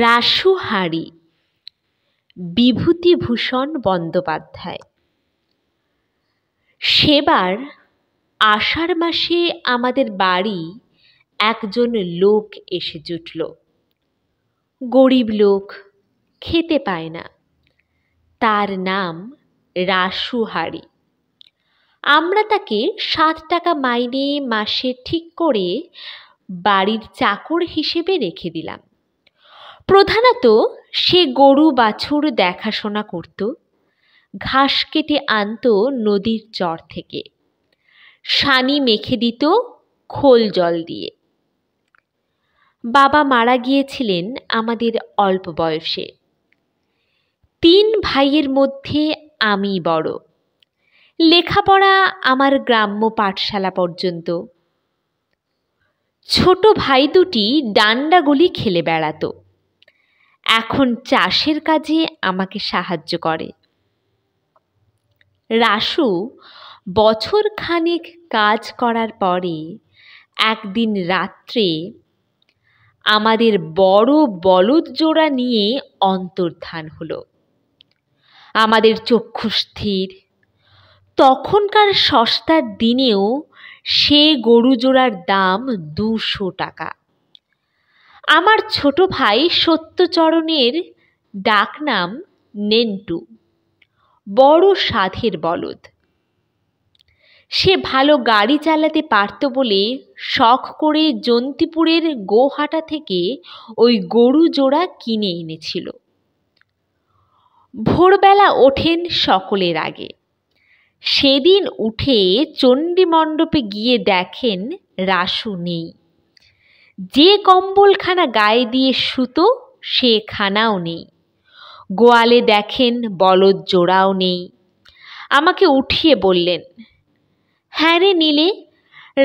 রাসুহারি, বিভূতিভূষণ বন্দ্যোপাধ্যায়। সেবার আষাঢ় মাসে আমাদের বাড়ি একজন লোক এসে জুটল। গরিব লোক, খেতে পায় না। তার নাম রাসুহারি। আমরা তাকে 7 টাকা মাইনে মাসে ঠিক করে বাড়ির চাকর হিসেবে রেখে দিলাম। প্রধানত সে গরু বাছুর দেখাশোনা করত, ঘাস কেটে আনত নদীর চর থেকে, সানি মেখে দিত খোল জল দিয়ে। বাবা মারা গিয়েছিলেন আমাদের অল্প বয়সে। 3 ভাইয়ের মধ্যে আমি বড়। লেখাপড়া আমার গ্রাম্য পাঠশালা পর্যন্ত। ছোট ভাই দুটি ডান্ডাগুলি খেলে বেড়াতো। এখন চাষের কাজে আমাকে সাহায্য করে। রাসু বছর খানেক কাজ করার পরে একদিন রাত্রে আমাদের বড় বলদ জোড়া নিয়ে অন্তর্ধান হলো। আমাদের চক্ষু স্থির। তখনকার সস্তার দিনেও সে গরু জোড়ার দাম 200 টাকা। আমার ছোট ভাই সত্যচরণের ডাকনাম নেন্টু, বড় সাধের বলদ। সে ভালো গাড়ি চালাতে পারত বলে শখ করে জন্তিপুরের গোহাটা থেকে ওই গরু জোড়া কিনে এনেছিল। ভোরবেলা ওঠেন সকলের আগে। সেদিন উঠে চণ্ডী মণ্ডপে গিয়ে দেখেন রাসু নেই। যে কম্বলখানা গায়ে দিয়ে শুতো সেখানাও নেই। গোয়ালে দেখেন বলদ জোড়াও নেই। আমাকে উঠিয়ে বললেন, হ্যাঁ রে নীলে,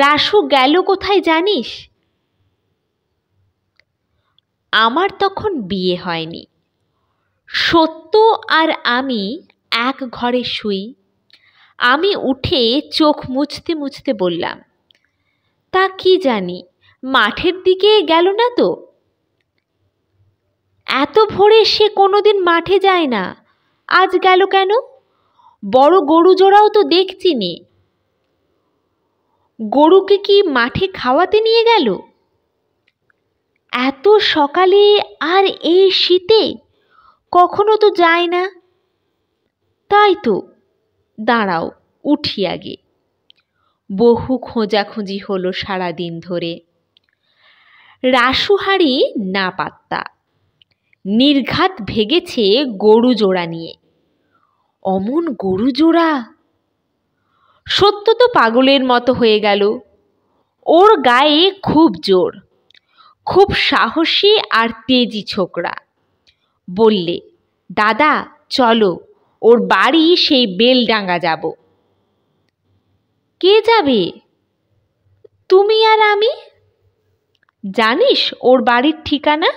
রাসু গেল কোথায় জানিস? আমার তখন বিয়ে হয়নি। সত্য আর আমি এক ঘরে শুই। আমি উঠে চোখ মুছতে মুছতে বললাম, তা কি জানি, মাঠের দিকে গেল না তো? এত ভোরে সে কোনোদিন মাঠে যায় না, আজ গেল কেন? বড় গরু জোড়াও তো দেখছি নে। গরুকে কি মাঠে খাওয়াতে নিয়ে গেল? এত সকালে আর এই শীতে কখনো তো যায় না। তাই তো, দাঁড়াও উঠি আগে। বহু খোঁজাখুঁজি হলো সারাদিন ধরে। রাসুহারি না পাত্তা। নির্ঘাত ভেগেছে গরু জোড়া নিয়ে। অমন গরু জোড়া! সত্য তো পাগলের মতো হয়ে গেল। ওর গায়ে খুব জোর, খুব সাহসী আর তেজি ছোকরা। বললে, দাদা চলো, ওর বাড়ি সেই বেলডাঙ্গা যাব। কে যাবে? তুমি আর আমি। জানিস ওর বাড়ির ঠিকানা?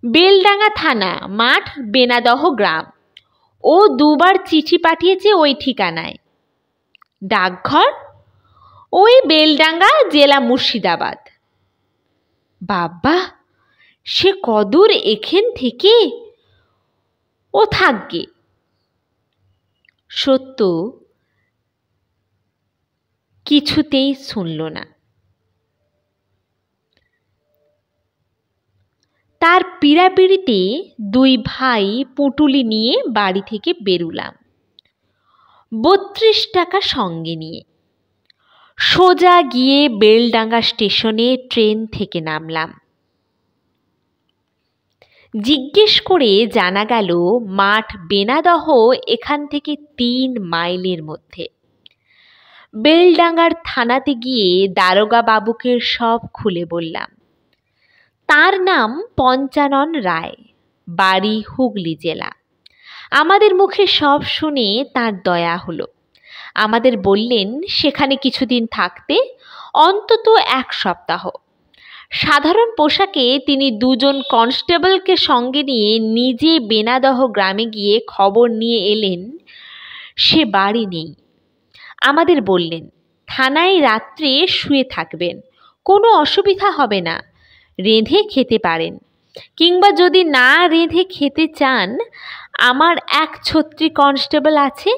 বেলডাঙ্গা থানা, মাঠ বেনাদহ গ্রাম। ও 2 বার চিঠি পাঠিয়েছে ওই ঠিকানায়। ডাকঘর ওই বেলডাঙ্গা, জেলা মুর্শিদাবাদ। বাবা, সে কদূর এখান থেকে? ও থাকবে। সত্য কিছুতেই শুনল না। তার পীড়াপিড়িতে 2 ভাই পুঁটুলি নিয়ে বাড়ি থেকে বেরুলাম, 32 টাকা সঙ্গে নিয়ে। সোজা গিয়ে বেলডাঙ্গা স্টেশনে ট্রেন থেকে নামলাম। জিজ্ঞেস করে জানা গেল মাঠ বেনাদহ এখান থেকে 3 মাইলের মধ্যে। বেলডাঙ্গার থানাতে গিয়ে দারোগা বাবুকে সব খুলে বললাম। তার নাম পঞ্চানন রায়, বাড়ি হুগলি জেলা। আমাদের মুখে সব শুনে তার দয়া হলো। আমাদের বললেন সেখানে কিছুদিন থাকতে, অন্তত 1 সপ্তাহ। সাধারণ পোশাকে তিনি 2 জন কনস্টেবলকে সঙ্গে নিয়ে নিজে বেনাদহ গ্রামে গিয়ে খবর নিয়ে এলেন সে বাড়ি নেই। আমাদের বললেন থানায় রাত্রে শুয়ে থাকবেন, কোনো অসুবিধা হবে না, রেঁধে খেতে পারেন। কিংবা যদি না রেঁধে খেতে চান, আমার এক ছত্রী কনস্টেবল আছে।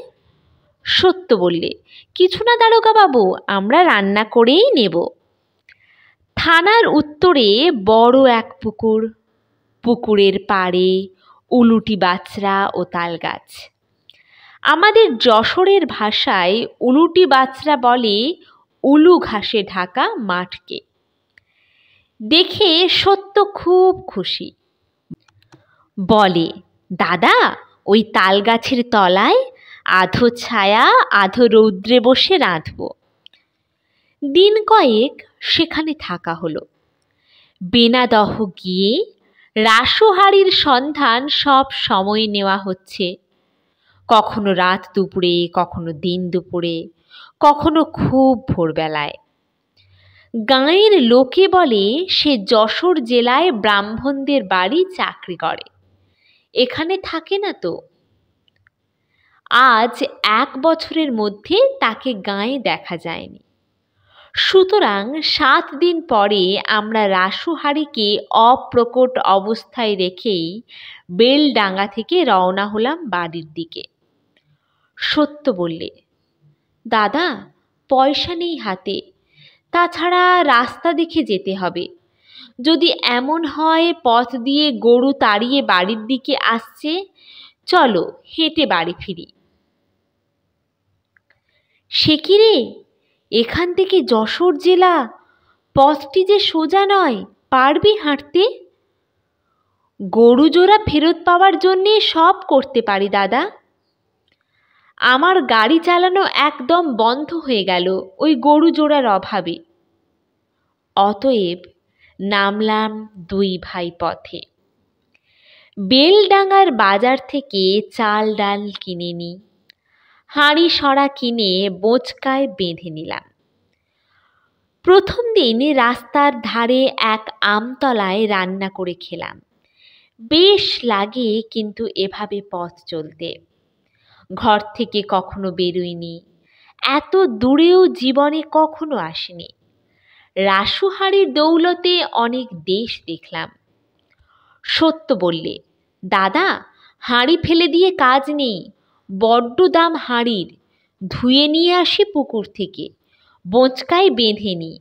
সত্য বললে, কিছু না দারোগা বাবু, আমরা রান্না করেই নেব। থানার উত্তরে বড় এক পুকুর, পুকুরের পাড়ে উলুটি বাছরা ও তাল গাছ। আমাদের যশোরের ভাষায় উলুটি বাছরা বলে উলু ঘাসে ঢাকা মাঠকে। দেখে সত্য খুব খুশি। বলে, দাদা, ওই তাল গাছের তলায় আধো ছায়া আধো রৌদ্রে বসে রাঁধব। দিন কয়েক সেখানে থাকা হলো। বেনাদহ গিয়ে রাসুহাড়ির সন্ধান সব সময় নেওয়া হচ্ছে। কখনো রাত দুপুরে, কখনো দিন দুপুরে, কখনো খুব ভোরবেলায়। গাঁয়ের লোকে বলে সে যশোর জেলায় ব্রাহ্মণদের বাড়ি চাকরি করে, এখানে থাকে না তো। আজ 1 বছরের মধ্যে তাকে গাঁয়ে দেখা যায়নি। সুতরাং 7 দিন পরে আমরা রাসুহাড়িকে অপ্রকট অবস্থায় রেখেই বেলডাঙ্গা থেকে রওনা হলাম বাড়ির দিকে। সত্য বললে, দাদা, পয়সা নেই হাতে, তাছাড়া রাস্তা দেখে যেতে হবে। যদি এমন হয় পথ দিয়ে গরু তাড়িয়ে বাড়ির দিকে আসছে, চলো হেঁটে বাড়ি ফিরি। সে কি রে, এখান থেকে যশোর জেলা, পথটি যে সোজা নয়, পারবি হাঁটতে? গরু জোড়া ফেরত পাওয়ার জন্যে সব করতে পারি দাদা। আমার গাড়ি চালানো একদম বন্ধ হয়ে গেল ওই গরু জোড়ার অভাবে। অতএব নামলাম 2 ভাই পথে। বেলডাঙ্গার বাজার থেকে চাল ডাল কিনে নিই, হাঁড়ি সরা কিনে বোঁচকায় বেঁধে নিলাম। প্রথম দিন রাস্তার ধারে এক আমতলায় রান্না করে খেলাম। বেশ লাগে কিন্তু এভাবে পথ চলতে। ঘর থেকে কখনো বেরোইনি, এত দূরেও জীবনে কখনো আসিনি। রাসুহাড়ির দৌলতে অনেক দেশ দেখলাম। সত্য বললে, দাদা, হাঁড়ি ফেলে দিয়ে কাজ নেই, বড্ড দাম হাঁড়ির। ধুয়ে নিয়ে আসি পুকুর থেকে, বোঁচকায় বেঁধে নিই,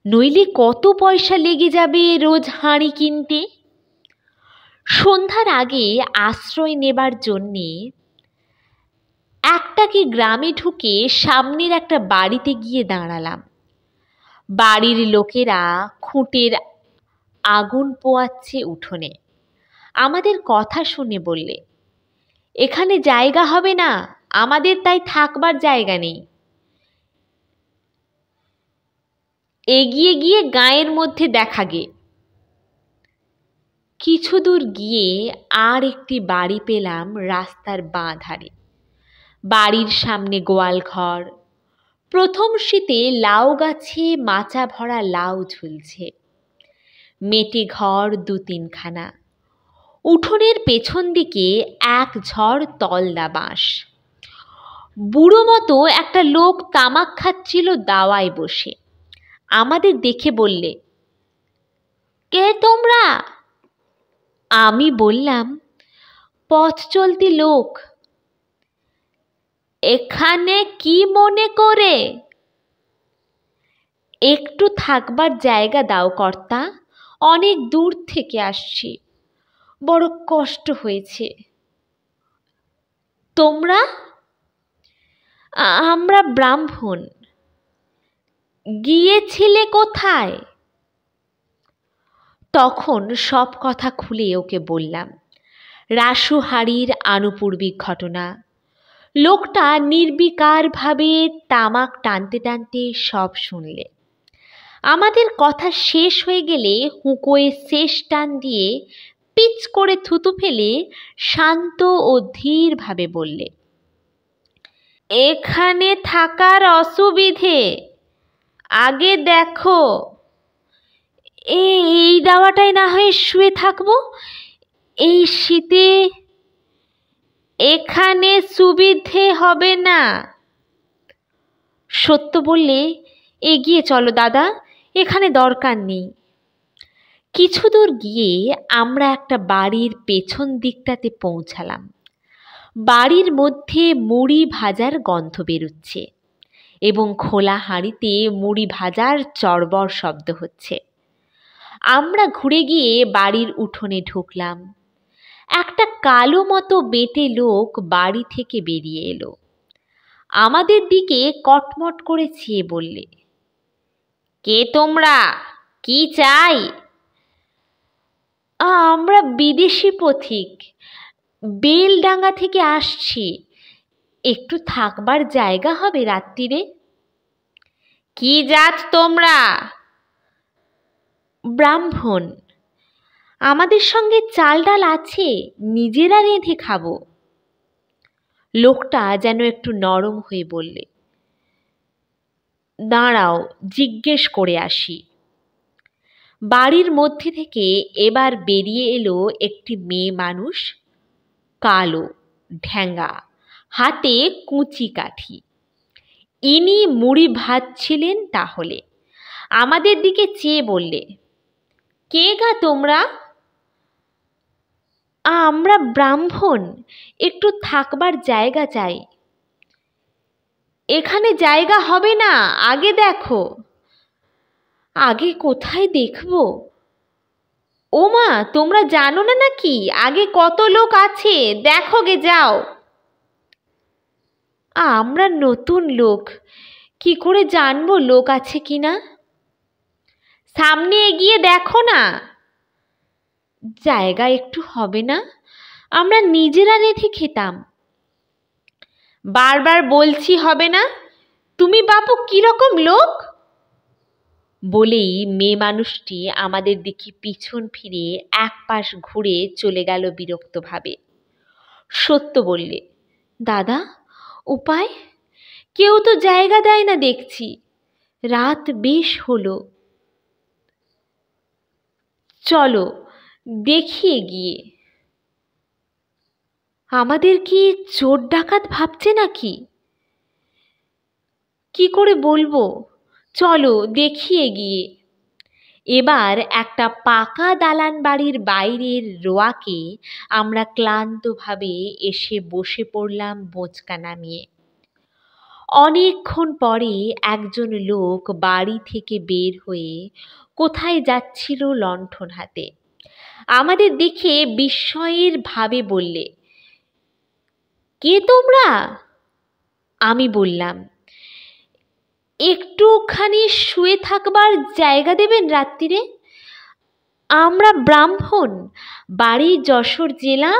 নইলে কত পয়সা লেগে যাবে রোজ হাঁড়ি কিনতে। সন্ধ্যার আগে আশ্রয় নেবার জন্যে একটাকে গ্রামে ঢুকে সামনের একটা বাড়িতে গিয়ে দাঁড়ালাম। বাড়ির লোকেরা খুঁটের আগুন পোয়াচ্ছে উঠোনে। আমাদের কথা শুনে বললে, এখানে জায়গা হবে না, আমাদের তাই থাকবার জায়গা নেই। এগিয়ে গিয়ে গাঁয়ের মধ্যে দেখা গে। কিছু দূর গিয়ে আর একটি বাড়ি পেলাম রাস্তার বাঁ ধারে। বাড়ির সামনে গোয়াল ঘর। প্রথম শীতে লাউ গাছে মাচা ভরা লাউ ঝুলছে। মেটে ঘর 2-3 খানা। উঠোনের পেছন দিকে এক ঝড় তলদা বাঁশ। বুড়ো মতো একটা লোক তামাক খাচ্ছিল দাওয়ায় বসে। আমাদের দেখে বললে, কে তোমরা? আমি বললাম, পথ চলতি লোক। এখানে কি মনে করে? একটু থাকবার জায়গা দাও কর্তা, অনেক দূর থেকে আসছি, বড় কষ্ট হয়েছে। তোমরা? আমরা ব্রাহ্মণ। গিয়েছিলে কোথায়? তখন সব কথা খুলে ওকে বললাম। রাসুহাড়ির আনুপূর্বিক ঘটনা। লোকটা নির্বিকারভাবে তামাক টানতে টানতে সব শুনলে। আমাদের কথা শেষ হয়ে গেলে হুঁকোয় শেষ টান দিয়ে পিচ করে থুতু ফেলে শান্ত ও ধীরভাবে বললে, এখানে থাকার অসুবিধে, আগে দেখো। এই দাওয়াটায় না হয়ে শুয়ে থাকবো এই শীতে? এখানে সুবিধে হবে না। সত্য বললে, এগিয়ে চলো দাদা, এখানে দরকার নেই। কিছু দূর গিয়ে আমরা একটা বাড়ির পেছন দিকটাতে পৌঁছালাম। বাড়ির মধ্যে মুড়ি ভাজার গন্ধ বেরুচ্ছে এবং খোলা হাঁড়িতে মুড়ি ভাজার চড়বড় শব্দ হচ্ছে। আমরা ঘুরে গিয়ে বাড়ির উঠোনে ঢুকলাম। একটা কালো মতো বেঁটে লোক বাড়ি থেকে বেরিয়ে এলো। আমাদের দিকে কটমট করে চেয়ে বললে, কে তোমরা? কি চাই? আমরা বিদেশি পথিক, বেলডাঙ্গা থেকে আসছি। একটু থাকবার জায়গা হবে রাত্রিরে? কি জাত তোমরা? ব্রাহ্মণ। আমাদের সঙ্গে চাল ডাল আছে, নিজেরা রেঁধে খাবো। লোকটা যেন একটু নরম হয়ে বললে, দাঁড়াও, জিজ্ঞেস করে আসি। বাড়ির মধ্যে থেকে এবার বেরিয়ে এলো একটি মেয়ে মানুষ, কালো, ঢ্যাঙ্গা, হাতে কুঁচি কাঠি। ইনি মুড়ি ভাজছিলেন। তাহলে আমাদের দিকে চেয়ে বললে, কে গা তোমরা? আমরা ব্রাহ্মণ, একটু থাকবার জায়গা চাই। এখানে জায়গা হবে না, আগে দেখো। আগে কোথায় দেখবো? ওমা, তোমরা জানো না নাকি আগে কত লোক আছে? দেখো গে, যাও। আমরা নতুন লোক, কি করে জানবো লোক আছে কিনা? সামনে এগিয়ে দেখো না। জায়গা একটু হবে না? আমরা নিজেরা রেঁধে খেতাম। বারবার বলছি হবে না। তুমি বাপু কিরকম লোক? বলেই মেয়ে মানুষটি আমাদের দিকে পিছন ফিরে এক পাশ ঘুরে চলে গেল বিরক্তভাবে। সত্য বললে, দাদা, উপায়? কেউ তো জায়গা দেয় না দেখছি। রাত বেশ হলো, চলো দেখি এগিয়ে। আমাদের কি চোর ডাকাত ভাবছে নাকি? কি করে বলবো, চলো দেখি এগিয়ে। এবার একটা পাকা দালান বাড়ির বাইরের রোয়াকে আমরা ক্লান্তভাবে এসে বসে পড়লাম বোঁচকা নামিয়ে। অনেকক্ষণ পরে একজন লোক বাড়ি থেকে বের হয়ে কোথায় যাচ্ছিল লণ্ঠন হাতে। আমাদের দেখে বিস্ময়ের ভাবে বললে, কে তোমরা? আমি বললাম, একটুখানি শুয়ে থাকবার জায়গা দেবেন রাত্রিরে? আমরা ব্রাহ্মণ, বাড়ি যশোর জেলা,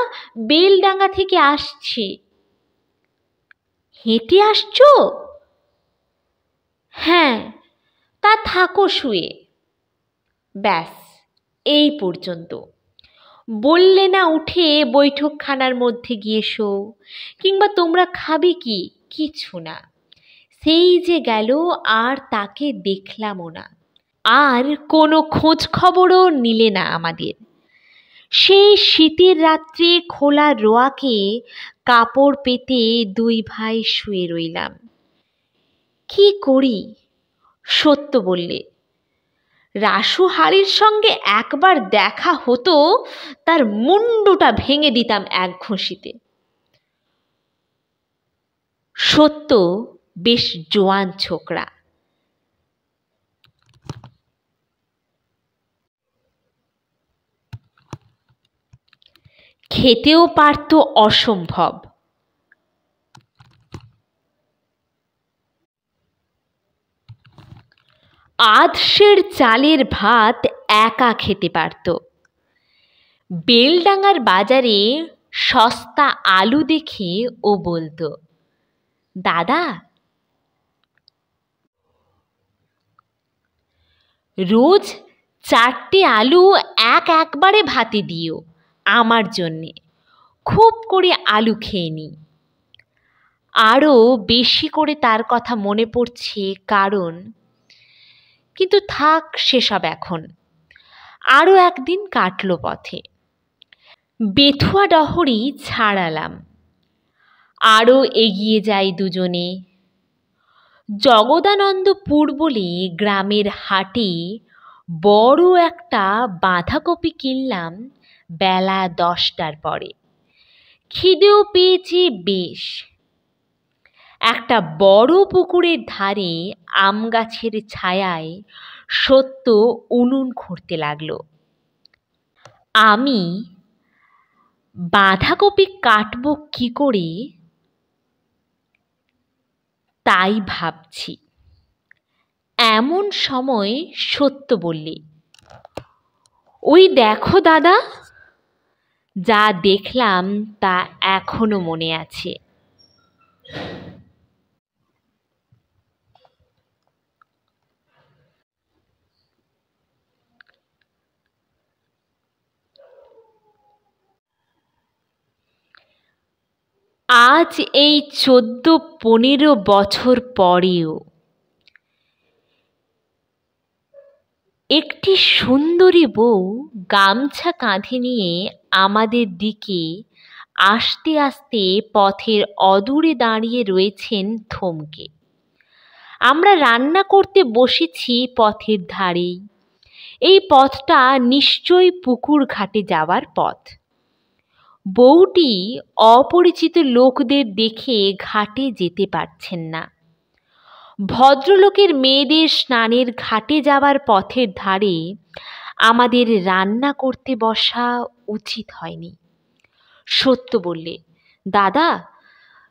বেলডাঙ্গা থেকে আসছি। হেঁটে আসছো? হ্যাঁ। তা থাকো শুয়ে। ব্যাস, এই পর্যন্ত। বললে না উঠে বৈঠকখানার মধ্যে গিয়ে শো, কিংবা তোমরা খাবে কি? কিছু না। সেই যে গেল, আর তাকে দেখলামও না। আর কোনো খোঁজ খবরও নিলে না আমাদের। সেই শীতের রাত্রে খোলা রোয়াকে কাপড় পেতে দুই ভাই শুয়ে রইলাম। কি করি? সত্য বললে, রাসু হাড়ির সঙ্গে একবার দেখা হতো, তার মুন্ডুটা ভেঙে দিতাম এক ঘুষিতে। সত্য বেশ জোয়ান ছোকরা। খেতেও পারত অসম্ভব। আধশের চালের ভাত একা খেতে পারত। বেলডাঙ্গার বাজারে সস্তা আলু দেখে ও বলতো, দাদা, রোজ 4টে আলু একবারে ভাতে দিও আমার জন্যে, খুব করে আলু খেয়ে নি। আরও বেশি করে তার কথা মনে পড়ছে, কারণ কিন্তু থাক সেসব এখন। আরও একদিন কাটল পথে। বেথুয়া ডহরি ছাড়ালাম। আরও এগিয়ে যাই দুজনে। জগদানন্দপুর বলে গ্রামের হাটে বড় একটা বাঁধাকপি কিনলাম বেলা 10টার পরে। খিদেও পেয়েছে বেশ। একটা বড় পুকুরের ধারে আম গাছের ছায়ায় সত্য উনুন খুঁড়তে লাগলো। আমি বাঁধাকপি কাটবো কি করে তাই ভাবছি। এমন সময় সত্য বললে, ওই দেখো দাদা। যা দেখলাম তা এখনো মনে আছে। আজ এই 14-15 বছর পরেও একটি সুন্দরী বউ গামছা কাঁধে নিয়ে আমাদের দিকে আস্তে আস্তে পথের অদূরে দাঁড়িয়ে রয়েছেন থমকে। আমরা রান্না করতে বসেছি পথের ধারেই। এই পথটা নিশ্চয়ই পুকুর ঘাটে যাওয়ার পথ। বউটি অপরিচিত লোকদের দেখে ঘাটে যেতে পারছেন না। ভদ্রলোকের মেয়েদের স্নানের ঘাটে যাওয়ার পথের ধারে আমাদের রান্না করতে বসা উচিত হয়নি। সত্য বললে, দাদা,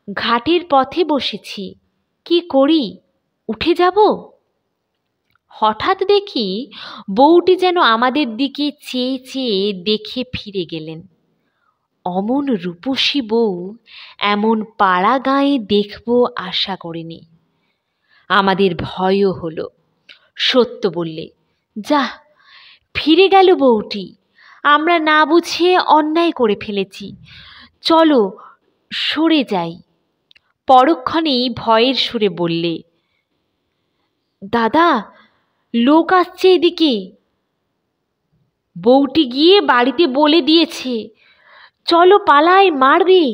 ঘাটের পথে বসেছি, কি করি, উঠে যাব? হঠাৎ দেখি বউটি যেন আমাদের দিকে চেয়ে চেয়ে দেখে ফিরে গেলেন। অমন রূপসী বউ এমন পাড়া গাঁয়ে দেখব আশা করিনি। আমাদের ভয়ও হলো। সত্য বললে, যাহ, ফিরে গেল বউটি। আমরা না বুঝে অন্যায় করে ফেলেছি, চলো সরে যাই। পরক্ষণেই ভয়ের সুরে বললে, দাদা, লোক আসছে এদিকে। বউটি গিয়ে বাড়িতে বলে দিয়েছে, চলো পালাই, মারবে।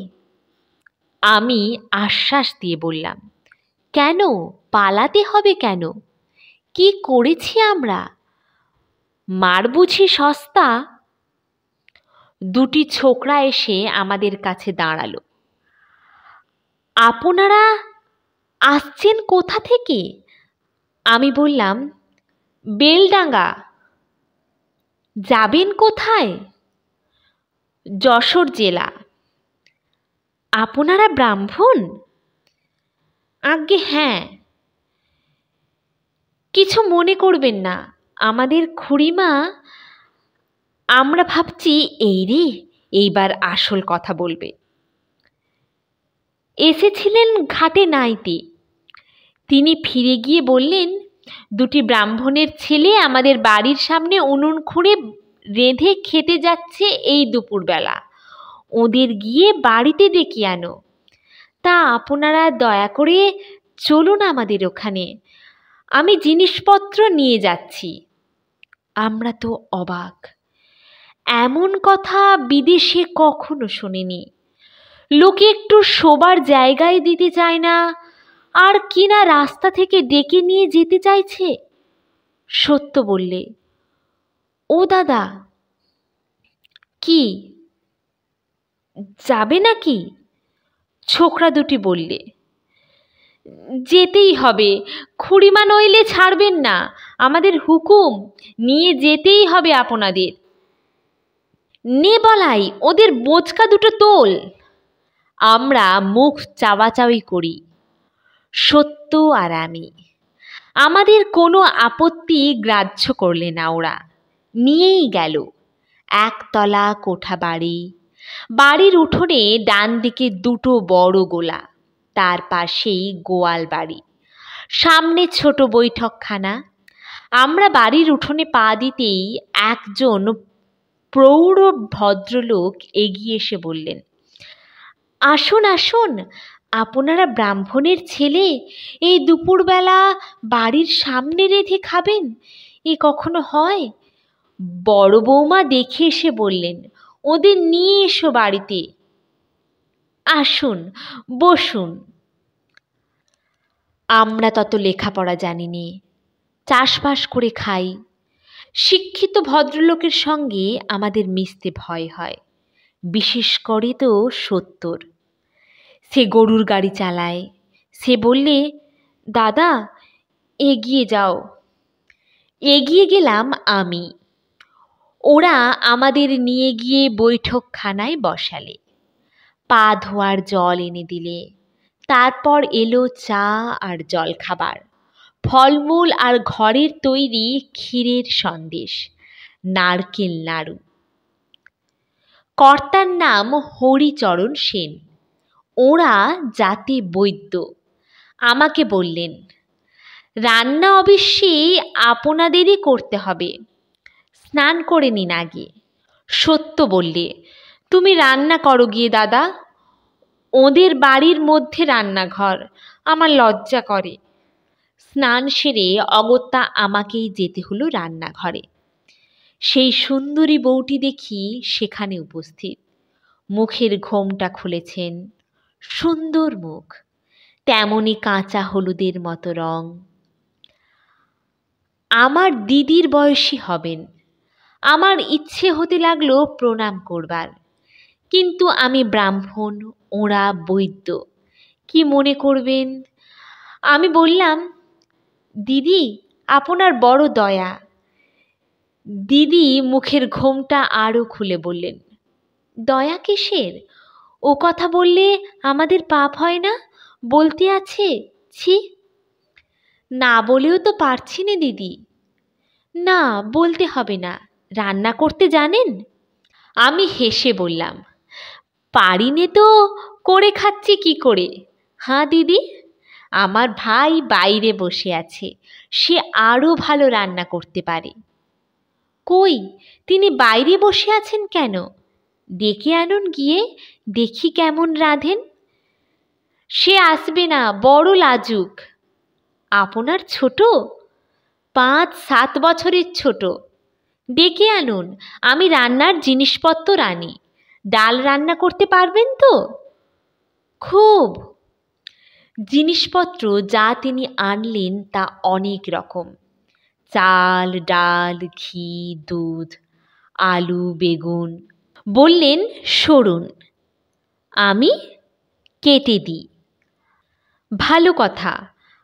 আমি আশ্বাস দিয়ে বললাম, কেন পালাতে হবে কেন? কি করেছি আমরা? মার বুঝি সস্তা? দুটি ছোকরা এসে আমাদের কাছে দাঁড়ালো। আপনারা আসছেন কোথা থেকে? আমি বললাম, বেলডাঙ্গা। যাবেন কোথায়? যশোর জেলা। আপনারা ব্রাহ্মণ? আজ্ঞে হ্যাঁ। কিছু মনে করবেন না, আমাদের খুড়িমা। আমরা ভাবছি এই রে, এইবার আসল কথা বলবে। এসেছিলেন ঘাটে নাইতে। তিনি ফিরে গিয়ে বললেন, দুটি ব্রাহ্মণের ছেলে আমাদের বাড়ির সামনে উনুন খুঁড়ে রেঁধে খেতে যাচ্ছে এই দুপুরবেলা। ওদের গিয়ে বাড়িতে ডেকে আনো। তা আপনারা দয়া করে চলুন আমাদের ওখানে, আমি জিনিসপত্র নিয়ে যাচ্ছি। আমরা তো অবাক। এমন কথা বিদেশে কখনো শুনিনি। লোকে একটু শোবার জায়গায় দিতে চায় না, আর কিনা রাস্তা থেকে ডেকে নিয়ে যেতে চাইছে। সত্য বললে, ও দাদা, কি যাবে নাকি? ছোকরা দুটি বললে, যেতেই হবে, খুড়িমা নইলে ছাড়বেন না। আমাদের হুকুম, নিয়ে যেতেই হবে আপনাদের। নে বলাই, ওদের বোঁচকা দুটো তোল। আমরা মুখ চাওয়াচাওয়ি করি, সত্য আর আমি। আমাদের কোনো আপত্তি গ্রাহ্য করলে না ওরা। নিয়েই গেল। একতলা কোঠা বাড়ি। বাড়ির উঠোনে ডান দিকে দুটো বড় গোলা, তার পাশেই গোয়াল বাড়ি, সামনে ছোট বৈঠকখানা। আমরা বাড়ির উঠোনে পা দিতেই একজন প্রৌঢ় ভদ্রলোক এগিয়ে এসে বললেন, আসুন আসুন, আপনারা ব্রাহ্মণের ছেলে, এই দুপুরবেলা বাড়ির সামনে রেঁধে খাবেন? এ কখনো হয়? বড় বৌমা দেখে এসে বললেন, ওদের নিয়ে এসো বাড়িতে। আসুন, বসুন। আমরা তত লেখাপড়া জানিনি, চাষবাস করে খাই। শিক্ষিত ভদ্রলোকের সঙ্গে আমাদের মিশতে ভয় হয়, বিশেষ করে তো সত্তর। সে গরুর গাড়ি চালায়। সে বললে, দাদা এগিয়ে যাও। এগিয়ে গেলাম আমি। ওরা আমাদের নিয়ে গিয়ে বৈঠকখানায় বসালে, পা ধোয়ার জল এনে দিলে। তারপর এলো চা আর জলখাবার, ফলমূল আর ঘরের তৈরি ক্ষীরের সন্দেশ, নারকেল নাড়ু। কর্তার নাম হরিচরণ সেন, ওরা জাতি বৈদ্য। আমাকে বললেন, রান্না অবশ্যই আপনাদেরই করতে হবে, স্নান করে নিন আগে। সত্য বললে, তুমি রান্না করো গিয়ে দাদা, ওদের বাড়ির মধ্যে রান্নাঘর, আমার লজ্জা করে। স্নান সেরে অগত্যা আমাকেই যেতে হলো রান্নাঘরে। সেই সুন্দরী বউটি দেখি সেখানে উপস্থিত। মুখের ঘোমটা খুলেছেন, সুন্দর মুখ, তেমনি কাঁচা হলুদের মতো রং। আমার দিদির বয়সী হবেন। আমার ইচ্ছে হতে লাগলো প্রণাম করবার, কিন্তু আমি ব্রাহ্মণ, ওরা বৈদ্য, কি মনে করবেন। আমি বললাম, দিদি আপনার বড় দয়া। দিদি মুখের ঘোমটা আরও খুলে বললেন, দয়া কিসের? ও কথা বললে আমাদের পাপ হয় না? বলতে আছে, ছি। না বলেও তো পারছি না দিদি। না বলতে হবে না। রান্না করতে জানেন? আমি হেসে বললাম, পারিনে তো করে খাচ্ছি কি করে। হ্যাঁ দিদি, আমার ভাই বাইরে বসে আছে, সে আরও ভালো রান্না করতে পারে। কই, তিনি বাইরে বসে আছেন কেন? ডেকে আনুন গিয়ে, দেখি কেমন রাঁধেন। সে আসবে না, বড় লাজুক। আপনার ছোট? 5-7 বছরের ছোট। ডেকে আনুন, আমি রান্নার জিনিসপত্র আনি। ডাল রান্না করতে পারবেন তো? খুব। জিনিসপত্র যা তিনি আনলেন তা অনেক রকম, চাল, ডাল, ঘি, দুধ, আলু, বেগুন। বললেন, সরুন, আমি কেটে দিই। ভালো কথা,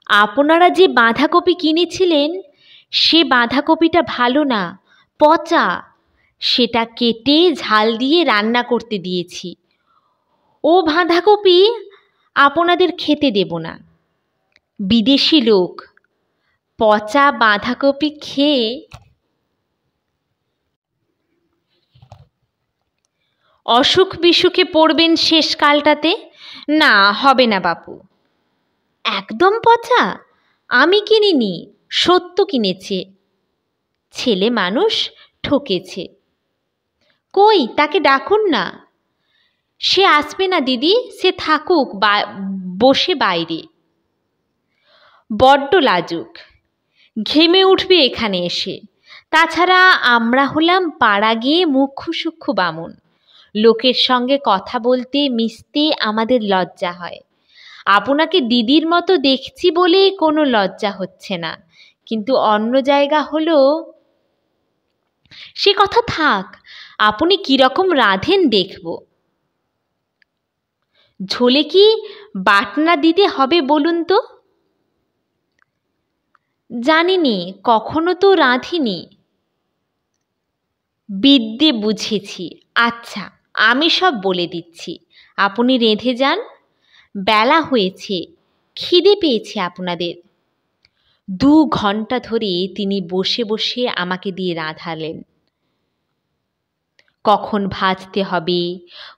আপনারা যে বাঁধাকপি কিনেছিলেন সে বাঁধাকপিটা ভালো না, পচা। সেটা কেটে ঝাল দিয়ে রান্না করতে দিয়েছি। ও বাঁধাকপি আপনাদের খেতে দেব না। বিদেশি লোক, পচা বাঁধাকপি খেয়ে অসুখ বিসুখে পড়বেন শেষকালটাতে। না, হবে না বাপু। একদম পচা? আমি কিনিনি, সত্য কিনেছে। ছেলে মানুষ, ঠকেছে। কই, তাকে ডাকুন না। সে আসবে না দিদি, সে থাকুক বসে বাইরে। বড্ড লাজুক, ঘেমে উঠবে এখানে এসে। তাছাড়া আমরা হলাম পাড়া গিয়ে মুখ্য সূক্ষ্ম বামুন, লোকের সঙ্গে কথা বলতে মিশতে আমাদের লজ্জা হয়। আপনাকে দিদির মতো দেখছি বলে কোনো লজ্জা হচ্ছে না, কিন্তু অন্য জায়গা হলো। সে কথা থাক, আপনি কিরকম রাঁধেন দেখব। ঝোলে কি বাটনা দিতে হবে বলুন তো? জানিনি, কখনো তো রাঁধিনি। বিদ্যে বুঝেছি। আচ্ছা, আমি সব বলে দিচ্ছি, আপনি রেঁধে যান। বেলা হয়েছে, খিদে পেয়েছে আপনাদের। 2 ঘন্টা ধরে তিনি বসে বসে আমাকে দিয়ে রাঁধালেন। কখন ভাজতে হবে,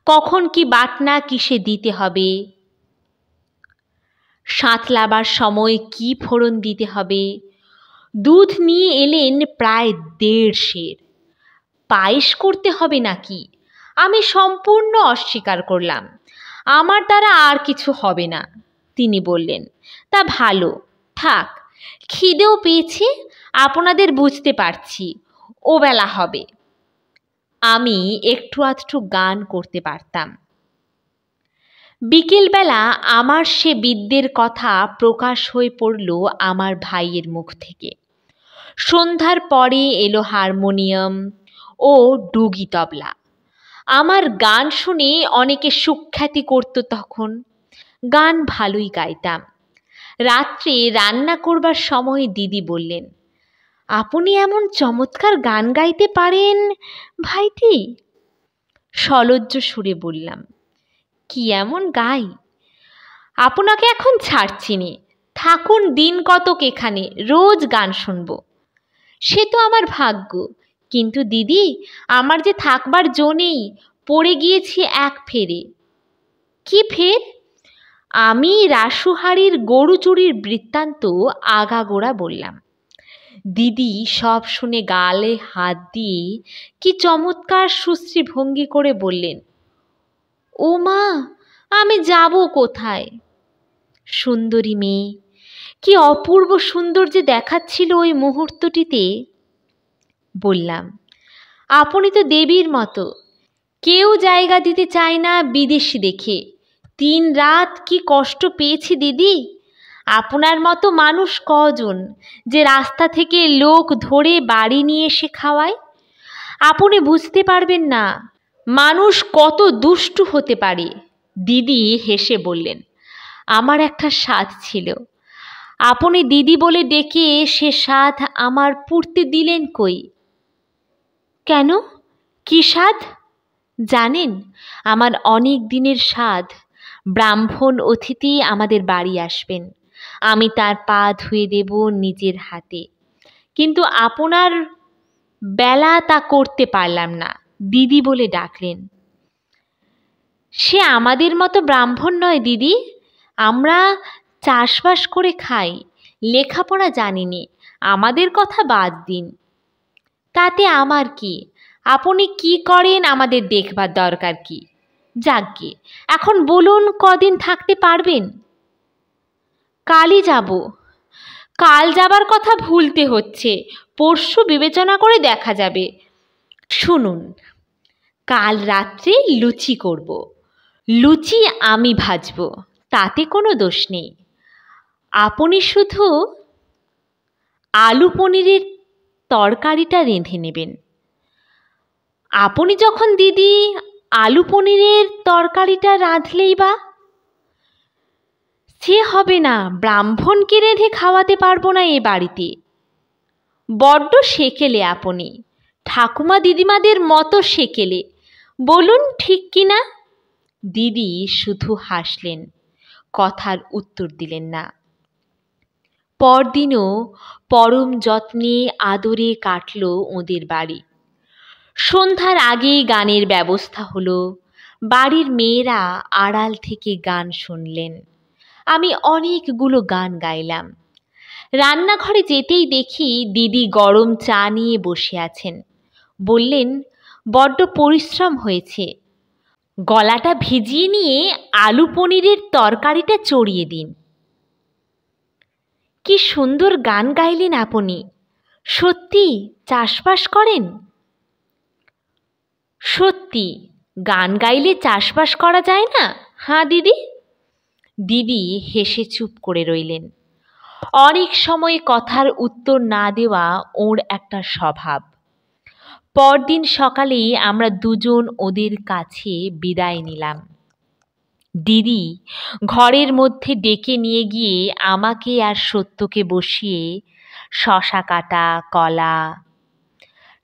কখন কি বাটনা কিসে দিতে হবে, সাঁতলাবার সময় কি ফোড়ন দিতে হবে। দুধ নিয়ে এলেন প্রায় 1.5 সের। পায়েস করতে হবে নাকি? আমি সম্পূর্ণ অস্বীকার করলাম। আমার দ্বারা আর কিছু হবে না। তিনি বললেন, তা ভালো, থাক। খিদেও পেয়েছে, আপনাদের বুঝতে পারছি, ও বেলা হবে। আমি একটু আধটু গান করতে পারতাম। বিকেলবেলা আমার সে বিদ্যের কথা প্রকাশ হয়ে পড়ল আমার ভাইয়ের মুখ থেকে। সন্ধ্যার পরে এলো হারমোনিয়াম ও ডুগি তবলা। আমার গান শুনে অনেকে সুখ্যাতি করত তখন। গান ভালোই গাইতাম। রাত্রে রান্না করবার সময় দিদি বললেন, আপনি এমন চমৎকার গান গাইতে পারেন ভাইটি? সলজ্জ সুরে বললাম, কি এমন গাই? আপনাকে এখন ছাড়ছি নে, থাকুন দিন কতক এখানে, রোজ গান শুনব। সে তো আমার ভাগ্য, কিন্তু দিদি আমার যে থাকবার জো নেই, পড়ে গিয়েছি এক ফেরে। কি ফের? আমি রাসুহারির গরু চুরির বৃত্তান্ত আগাগোড়া বললাম। দিদি সব শুনে গালে হাত দিয়ে কি চমৎকার সুশ্রী ভঙ্গি করে বললেন, ও মা, আমি যাব কোথায়? সুন্দরী মেয়ে, কি অপূর্ব সুন্দর যে দেখাচ্ছিল ওই মুহূর্তটিতে। বললাম, আপনি তো দেবীর মতো, কেউ জায়গা দিতে চায় না বিদেশি দেখে। 3 রাত কি কষ্ট পেয়েছি দিদি। আপনার মতো মানুষ কজন যে রাস্তা থেকে লোক ধরে বাড়ি নিয়ে এসে খাওয়ায়? আপনি বুঝতে পারবেন না মানুষ কত দুষ্টু হতে পারে। দিদি হেসে বললেন, আমার একটা সাধ ছিল, আপনি দিদি বলে ডেকে সে সাধ আমার পূর্তি দিলেন কই? কেন, কি সাধ? জানেন, আমার অনেক দিনের সাধ, ব্রাহ্মণ অতিথি আমাদের বাড়ি আসবেন, আমি তার পা ধুয়ে দেব নিজের হাতে। কিন্তু আপনার বেলা তা করতে পারলাম না, দিদি বলে ডাকলেন। সে আমাদের মতো ব্রাহ্মণ নয় দিদি, আমরা চাষবাস করে খাই, লেখাপড়া জানিনি, আমাদের কথা বাদ দিন। তাতে আমার কি? আপনি কি করেন আমাদের দেখবার দরকার কি? যাকগে, এখন বলুন কদিন থাকতে পারবেন? কালই যাব। কাল যাবার কথা ভুলতে হচ্ছে, পরশু বিবেচনা করে দেখা যাবে। শুনুন, কাল রাত্রে লুচি করব, লুচি আমি ভাজবো, তাতে কোনো দোষ নেই। আপনি শুধু আলু পনিরের তরকারিটা রেঁধে নেবেন। আপনি যখন দিদি, আলু পনিরের তরকারিটা রাঁধলেই বা? সে হবে না, ব্রাহ্মণকে রেঁধে খাওয়াতে পারবো না এ বাড়িতে। বড্ড সেকেলে আপনি, ঠাকুমা দিদিমাদের মতো সেকেলে, বলুন ঠিক কিনা? দিদি শুধু হাসলেন, কথার উত্তর দিলেন না। পরদিনও পরম যত্নে আদরে কাটল ওদের বাড়ি। সন্ধ্যার আগেই গানের ব্যবস্থা হলো। বাড়ির মেয়েরা আড়াল থেকে গান শুনলেন। আমি অনেকগুলো গান গাইলাম। রান্নাঘরে যেতেই দেখি দিদি গরম চা নিয়ে বসে আছেন। বললেন, বড্ড পরিশ্রম হয়েছে, গলাটা ভিজিয়ে নিয়ে আলু পনিরের তরকারিটা চড়িয়ে দিন। কি সুন্দর গান গাইলেন আপনি, সত্যি চাষবাস করেন? সত্যি, গান গাইলে চাষবাস করা যায় না? হ্যাঁ দিদি। দিদি হেসে চুপ করে রইলেন। অনেক সময় কথার উত্তর না দেওয়া ওর একটা স্বভাব। পরদিন সকালেই আমরা দুজন ওদের কাছে বিদায় নিলাম। দিদি ঘরের মধ্যে ডেকে নিয়ে গিয়ে আমাকে আর সত্যকে বসিয়ে শশা কাটা, কলা,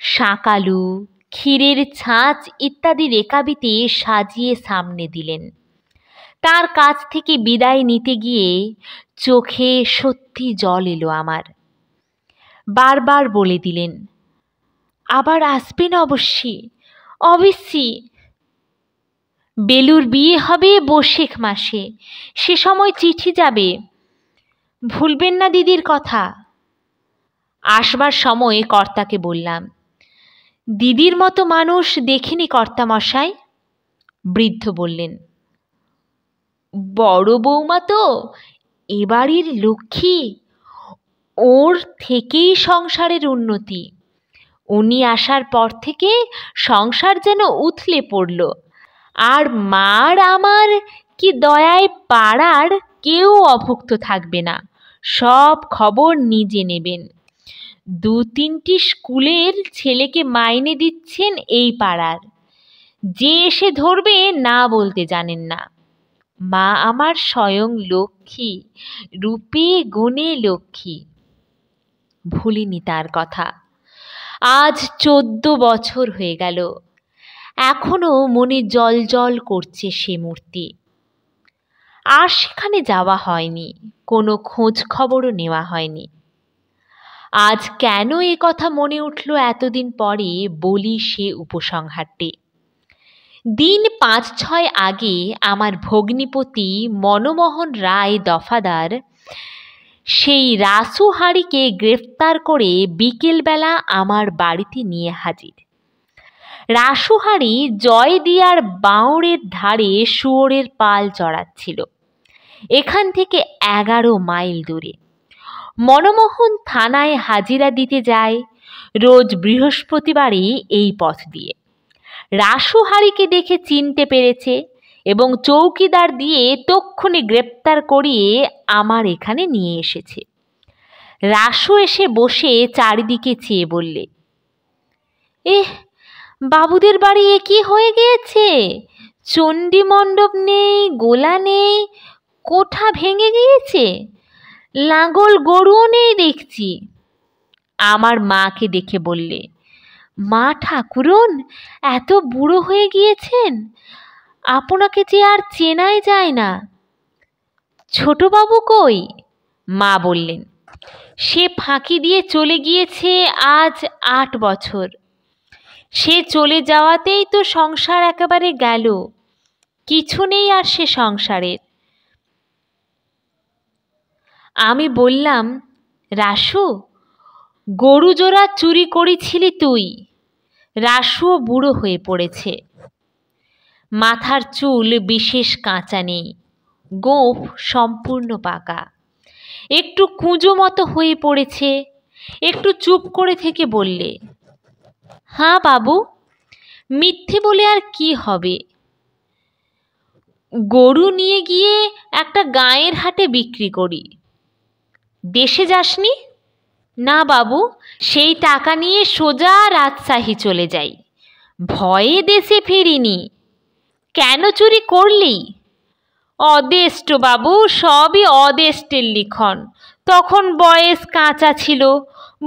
শাঁকালু, ক্ষীরের ছাঁচ ইত্যাদি রেকাবিতে সাজিয়ে সামনে দিলেন। তার কাছ থেকে বিদায় নিতে গিয়ে চোখে সত্যি জল এলো আমার। বারবার বলে দিলেন, আবার আসবেন অবশ্যই, অবশ্যই। বেলুর বিয়ে হবে বৈশাখ মাসে, সে সময় চিঠি যাবে, ভুলবেন না দিদির কথা। আসবার সময় কর্তাকে বললাম, দিদির মতো মানুষ দেখিনি কর্তামশাই। বৃদ্ধ বললেন, বড় বৌমা তো এ বাড়ির লক্ষ্মী, ওর থেকেই সংসারের উন্নতি। উনি আসার পর থেকে সংসার যেন উথলে পড়ল। আর মার আমার কি দয়ায় পাড়ার কেউ অভুক্ত থাকবে না, সব খবর নিজে নেবেন। 2-3টি স্কুলের ছেলেকে মাইনে দিচ্ছেন এই পাড়ার, যে এসে ধরবে না বলতে জানেন না। মা আমার স্বয়ং লক্ষ্মী, রূপে গুণে লক্ষ্মী। ভুলিনি তার কথা। আজ 14 বছর হয়ে গেল, এখনো মনে জল জল করছে সে মূর্তি। আর সেখানে যাওয়া হয়নি, কোনো খোঁজ খবরও নেওয়া হয়নি। আজ কেন এ কথা মনে উঠল এতদিন পরে, বলি সে উপসংহারটি। দিন 5-6 আগে আমার ভগ্নিপতি মনমোহন রায় দফাদার সেই রাসুহারিকে গ্রেফতার করে বিকেলবেলা আমার বাড়িতে নিয়ে হাজির। রাসুহারি জয়দিয়ার বাঁওড়ের ধারে শুয়োরের পাল চড়াচ্ছিল, এখান থেকে 11 মাইল দূরে। মনমোহন থানায় হাজিরা দিতে যায় রোজ বৃহস্পতিবারই এই পথ দিয়ে। রাসুহারিকে দেখে চিনতে পেরেছে এবং চৌকিদার দিয়ে তক্ষুনি গ্রেপ্তার করিয়ে আমার এখানে নিয়ে এসেছে। রাসু এসে বসে চারিদিকে চেয়ে বললে, এহ, বাবুদের বাড়ি এ কি হয়ে গিয়েছে? চণ্ডী মণ্ডপ নেই, গোলা নেই, কোঠা ভেঙে গিয়েছে, লাঙ্গল গরুও নেই দেখছি। আমার মাকে দেখে বললে, মা ঠাকুরন, এত বুড়ো হয়ে গিয়েছেন, আপনাকে যে আর চেনাই যায় না। ছোটবাবু কই? মা বললেন, সে ফাঁকি দিয়ে চলে গিয়েছে আজ 8 বছর। সে চলে যাওয়াতেই তো সংসার একেবারে গেল, কিছু নেই আর সে সংসারের। আমি বললাম, রাসু, গরু জোড়া চুরি করেছিলি তুই। রাসুও বুড়ো হয়ে পড়েছে, মাথার চুল বিশেষ কাঁচা নেই, গোঁফ সম্পূর্ণ পাকা, একটু কুঁজো মতো হয়ে পড়েছে। একটু চুপ করে থেকে বললে, হ্যাঁ বাবু, মিথ্যে বলে আর কি হবে? গরু নিয়ে গিয়ে একটা গাঁয়ের হাটে বিক্রি করি। দেশে যাসনি? না বাবু, সেই টাকা নিয়ে সোজা রাজশাহী চলে যাই, ভয়ে দেশে ফিরিনি। কেন চুরি করলি? অদেষ্ট বাবু, সবই অদেষ্টের লিখন। তখন বয়স কাঁচা ছিল,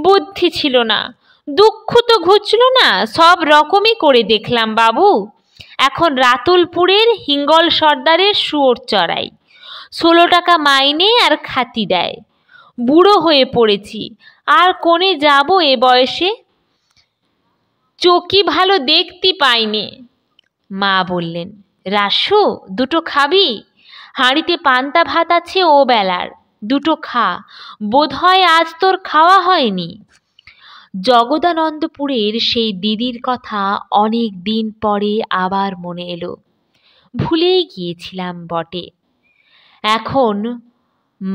বুদ্ধি ছিল না, দুঃখ তো ঘুচল না, সব রকমই করে দেখলাম বাবু। এখন রাতুলপুরের হিঙ্গল সর্দারের শুয়োর চড়াই, 16 টাকা মাইনে আর খাতি দেয়। বুড়ো হয়ে পড়েছি, আর কোনে যাব এ বয়সে? চোখই ভালো দেখতে পাইনে। মা বললেন, রাসু, দুটো খাবি? হাঁড়িতে পান্তা ভাত আছে ও বেলার, দুটো খা, বোধ হয় আজ তোর খাওয়া হয়নি। জগদানন্দপুরের সেই দিদির কথা অনেক দিন পরে আবার মনে এলো। ভুলেই গিয়েছিলাম বটে। এখন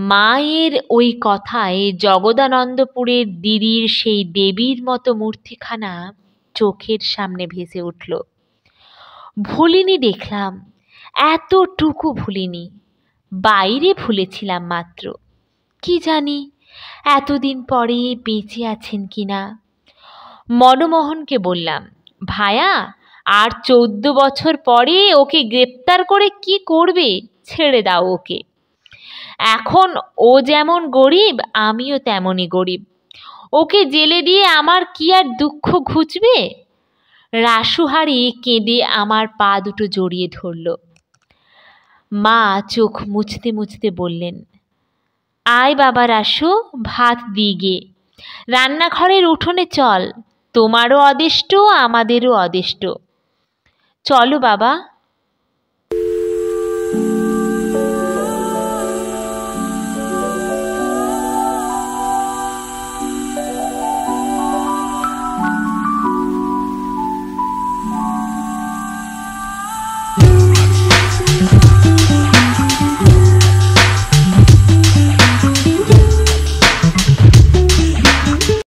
মায়ের ওই কথায় জগদানন্দপুরের দিদির সেই দেবীর মতো মূর্তিখানা চোখের সামনে ভেসে উঠল। ভুলিনি দেখলাম, এতটুকু ভুলিনি, বাইরে ভুলেছিলাম মাত্র। কি জানি এতদিন পরে বেঁচে আছেন কিনা। মনমোহনকে বললাম, ভায়া, আর 14 বছর পরে ওকে গ্রেপ্তার করে কি করবে? ছেড়ে দাও ওকে। এখন ও যেমন গরিব, আমিও তেমনই গরিব। ওকে জেলে দিয়ে আমার কি আর দুঃখ ঘুচবে? রাসুহারি কেঁদে আমার পা দুটো জড়িয়ে ধরল। মা চোখ মুছতে মুছতে বললেন, আয় বাবা রাসু, ভাত দিগে, রান্নাঘরের উঠোনে চল, তোমারও অদেষ্ট, আমাদেরও অদেষ্ট। চলো বাবা।